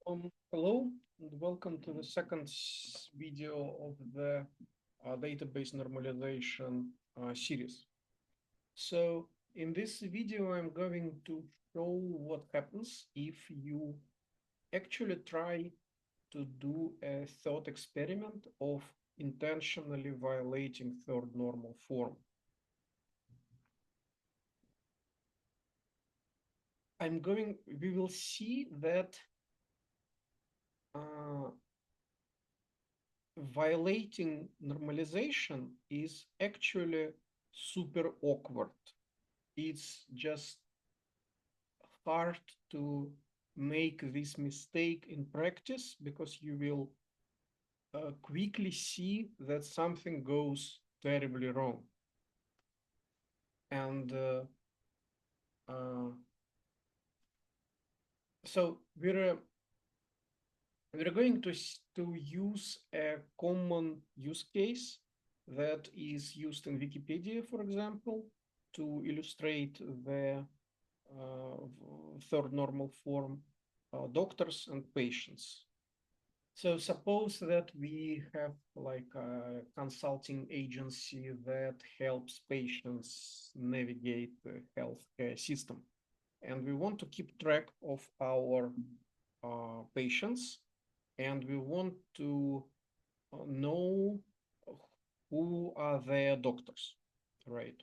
Hello and welcome to the second video of the database normalization series. So in this video, I'm going to show what happens if you actually try to do a thought experiment of intentionally violating third normal form. We will see that uh, violating normalization is actually super awkward. It's just hard to make this mistake in practice because you will quickly see that something goes terribly wrong. And uh, so we're going to use a common use case that is used in Wikipedia, for example, to illustrate the third normal form, doctors and patients. So suppose that we have like a consulting agency that helps patients navigate the healthcare system. And we want to keep track of our patients, and we want to know who are their doctors, right?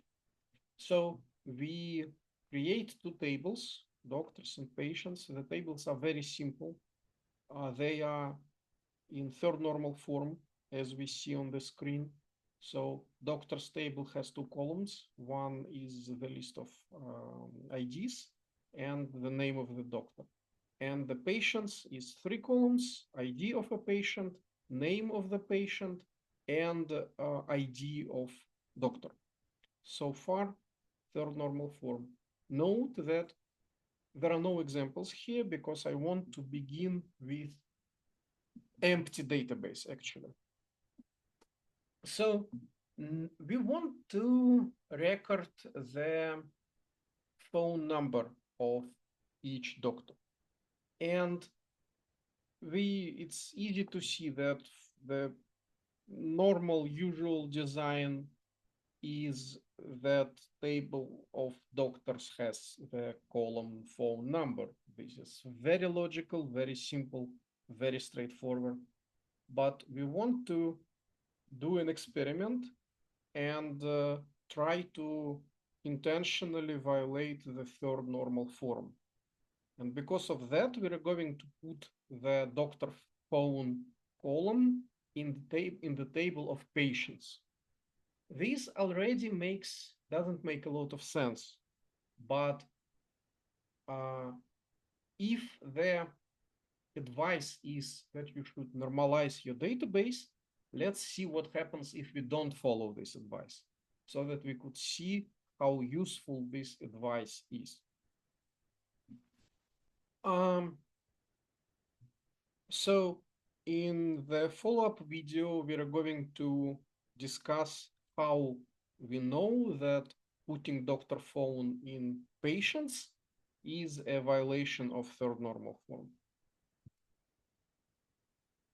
So we create two tables, doctors and patients. The tables are very simple. They are in third normal form, as we see on the screen. So doctor's table has two columns. One is the list of IDs and the name of the doctor. And the patients is three columns: ID of a patient, name of the patient, and ID of doctor. So far, third normal form. Note that there are no examples here because I want to begin with empty database, actually. So we want to record the phone number of each doctor. And it's easy to see that the normal usual design is that table of doctors has the column phone number. This is very logical, very simple, very straightforward. But we want to do an experiment and try to intentionally violate the third normal form. And because of that, we're going to put the doctor phone column in the table of patients. This already doesn't make a lot of sense, but if the advice is that you should normalize your database, let's see what happens if we don't follow this advice, so that we could see how useful this advice is. So in the follow-up video, we are going to discuss how we know that putting doctor phone in patients is a violation of third normal form.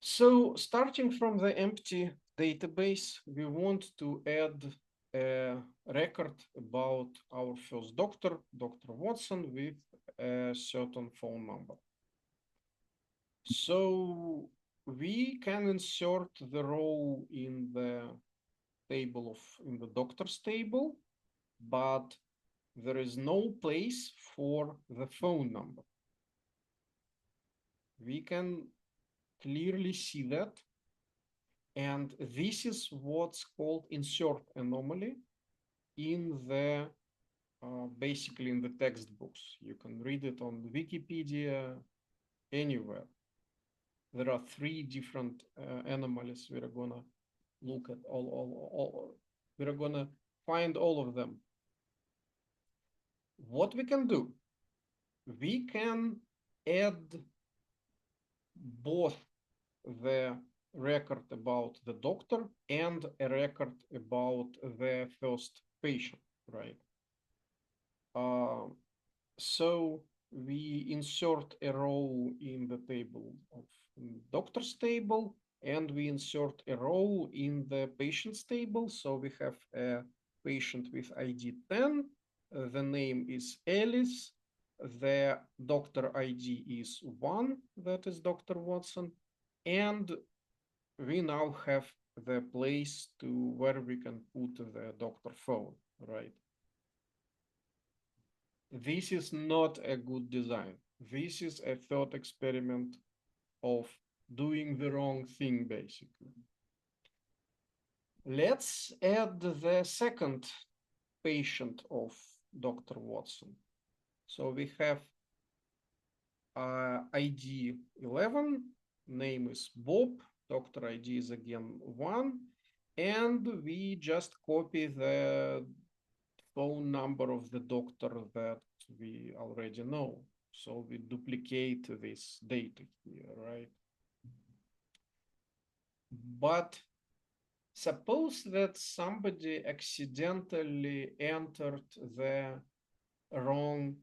So starting from the empty database, we want to add a record about our first doctor, Dr. Watson, with a certain phone number. So we can insert the row in the doctor's table, but there is no place for the phone number. We can clearly see that. And this is what's called insert anomaly in the basically in the textbooks. You can read it on Wikipedia, anywhere. There are three different anomalies. We're gonna look at all. We're gonna find all of them. What we can do? We can add both the record about the doctor and a record about the first patient, right? So we insert a row in the table of doctor's table, and we insert a row in the patient's table. So we have a patient with ID 10. The name is Alice. The doctor ID is 1, that is Dr. Watson. And we now have the place to where we can put the doctor phone, right? This is not a good design. This is a thought experiment of doing the wrong thing, basically. Let's add the second patient of Dr. Watson. So we have ID 11, name is Bob, doctor ID is again 1, and we just copy the phone number of the doctor that we already know. So we duplicate this data here, right? But suppose that somebody accidentally entered the wrong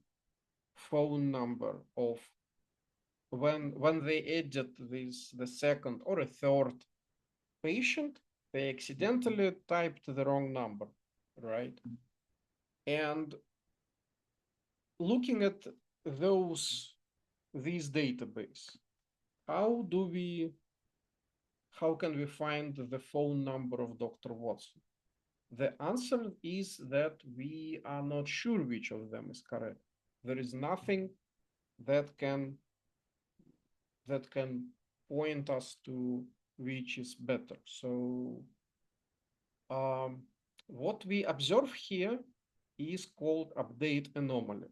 phone number of when they added this the second or a third patient, they accidentally typed the wrong number, right? And looking at these database, how can we find the phone number of Dr. Watson? The answer is that we are not sure which of them is correct. There is nothing that can point us to which is better. So what we observe here is called update anomaly.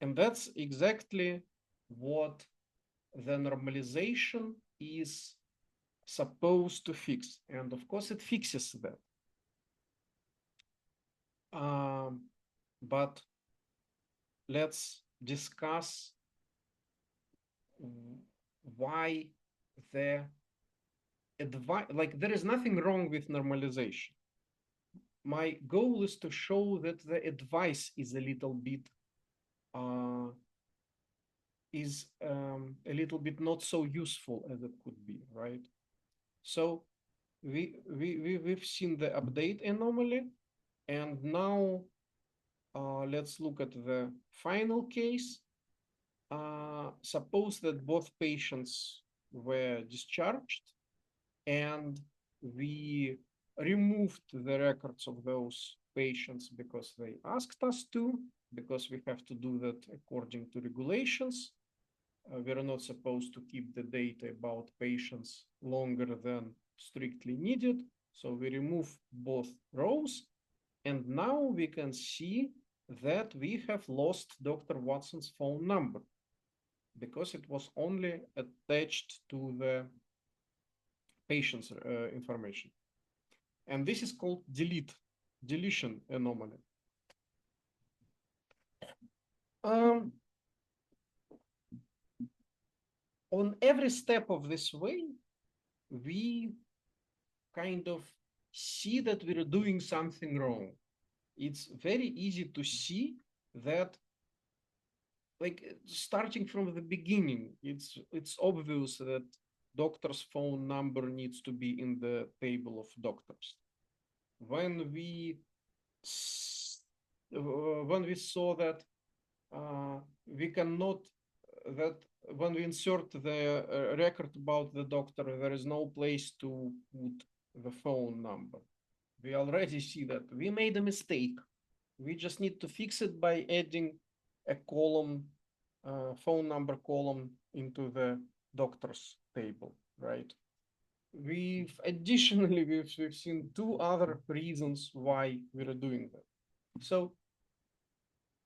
And that's exactly what the normalization is supposed to fix. And of course, it fixes that. But let's discuss why there is nothing wrong with normalization. My goal is to show that the advice is a little bit not so useful as it could be, right? So we've seen the update anomaly, and now let's look at the final case. Suppose that both patients were discharged, and we removed the records of those patients because they asked us to, because we have to do that according to regulations. We are not supposed to keep the data about patients longer than strictly needed. So we remove both rows. And now we can see that we have lost Dr. Watson's phone number because it was only attached to the patient's information. And this is called deletion anomaly. On every step of this way, we kind of see that we're doing something wrong. It's very easy to see that, like, starting from the beginning, it's obvious that doctor's phone number needs to be in the table of doctors. When we saw that we cannot, that when we insert the record about the doctor, there is no place to put the phone number. We already see that we made a mistake. We just need to fix it by adding a column, phone number column into the doctor's table, right? Additionally, we've seen two other reasons why we're doing that. So,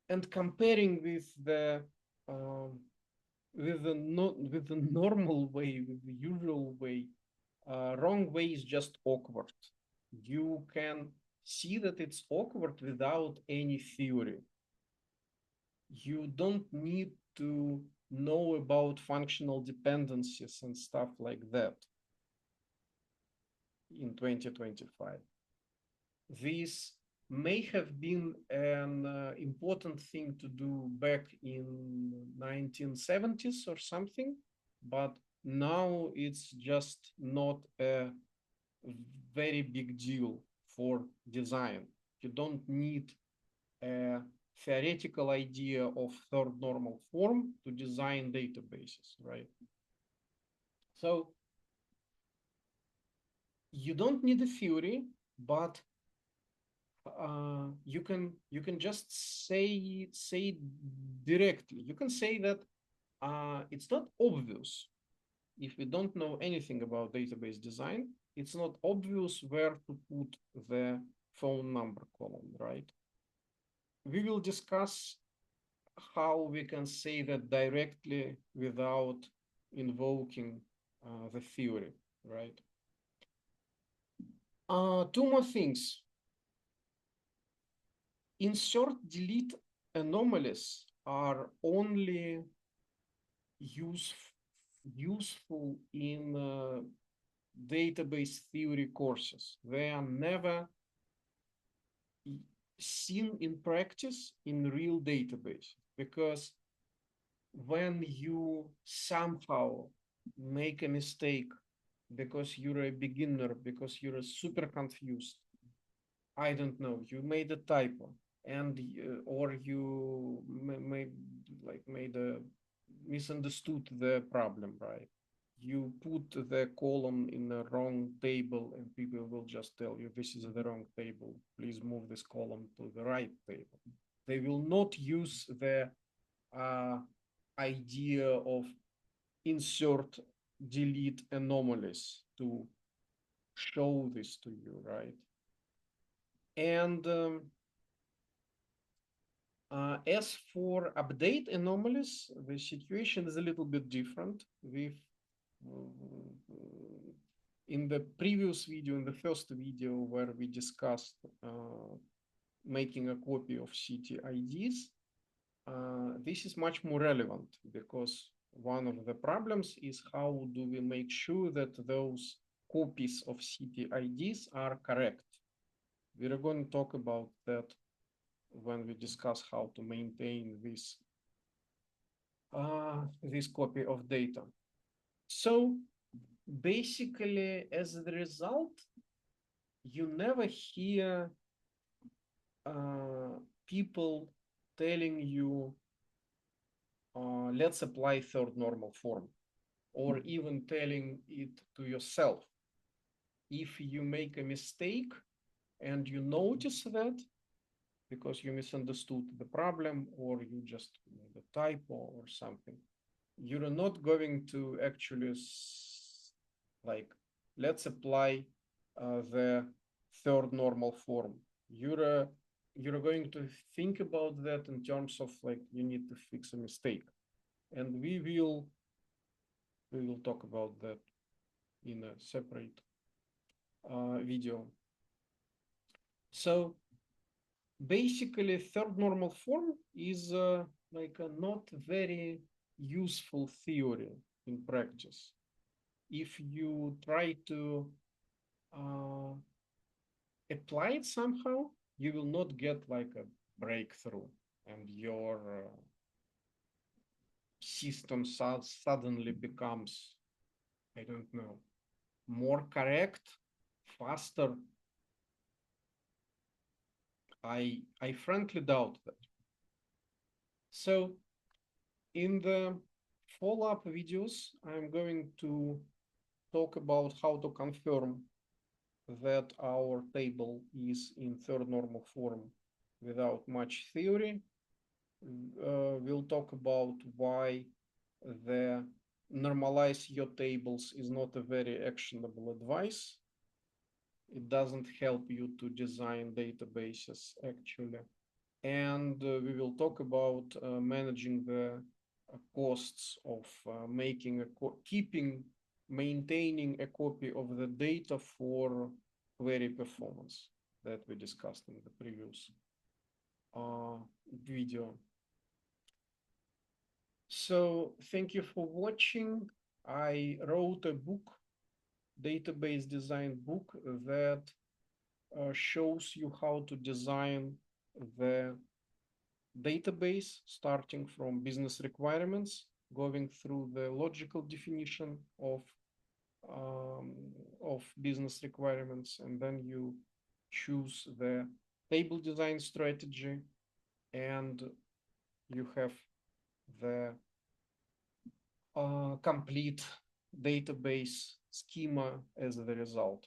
and comparing with the normal way, with the usual way, wrong way is just awkward. You can see that it's awkward without any theory. You don't need to know about functional dependencies and stuff like that in 2025. This may have been an important thing to do back in 1970s or something, but now it's just not a very big deal for design. You don't need a theoretical idea of third normal form to design databases, right? So you don't need a theory, but you can just say directly. You can say that it's not obvious if we don't know anything about database design. It's not obvious where to put the phone number column, right? We will discuss how we can say that directly without invoking the theory, right? Two more things. Insert delete anomalies are only useful in database theory courses. They are never seen in practice in real database, because when you somehow make a mistake because you're a beginner, because you're super confused, I don't know, you made a typo, and or you made a misunderstood the problem, right? You put the column in the wrong table, and people will just tell you this is the wrong table. Please move this column to the right table. They will not use the idea of insert delete anomalies to show this to you, right? And as for update anomalies, the situation is a little bit different. In the previous video, in the first video where we discussed making a copy of city IDs, this is much more relevant, because one of the problems is how do we make sure that those copies of city IDs are correct. We're going to talk about that when we discuss how to maintain this copy of data. So basically, as the result, you never hear people telling you, let's apply third normal form, or even telling it to yourself. If you make a mistake and you notice that, because you misunderstood the problem or you just made a typo or something, you're not going to actually let's apply the third normal form. You're going to think about that in terms of you need to fix a mistake, and we will talk about that in a separate video. So basically, third normal form is like a not very useful theory in practice. If you try to apply it somehow, you will not get like a breakthrough, and your system suddenly becomes, I don't know, more correct, faster. I frankly doubt that. So in the follow-up videos, I'm going to talk about how to confirm that our table is in third normal form without much theory. We'll talk about why the normalize your tables is not a very actionable advice. It doesn't help you to design databases, actually. And we will talk about managing the costs of maintaining a copy of the data for query performance that we discussed in the previous video. So thank you for watching. I wrote a book, database design book, that shows you how to design the database, starting from business requirements, going through the logical definition um, of business requirements, and then you choose the table design strategy, and you have the complete database schema as the result.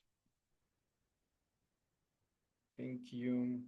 Thank you.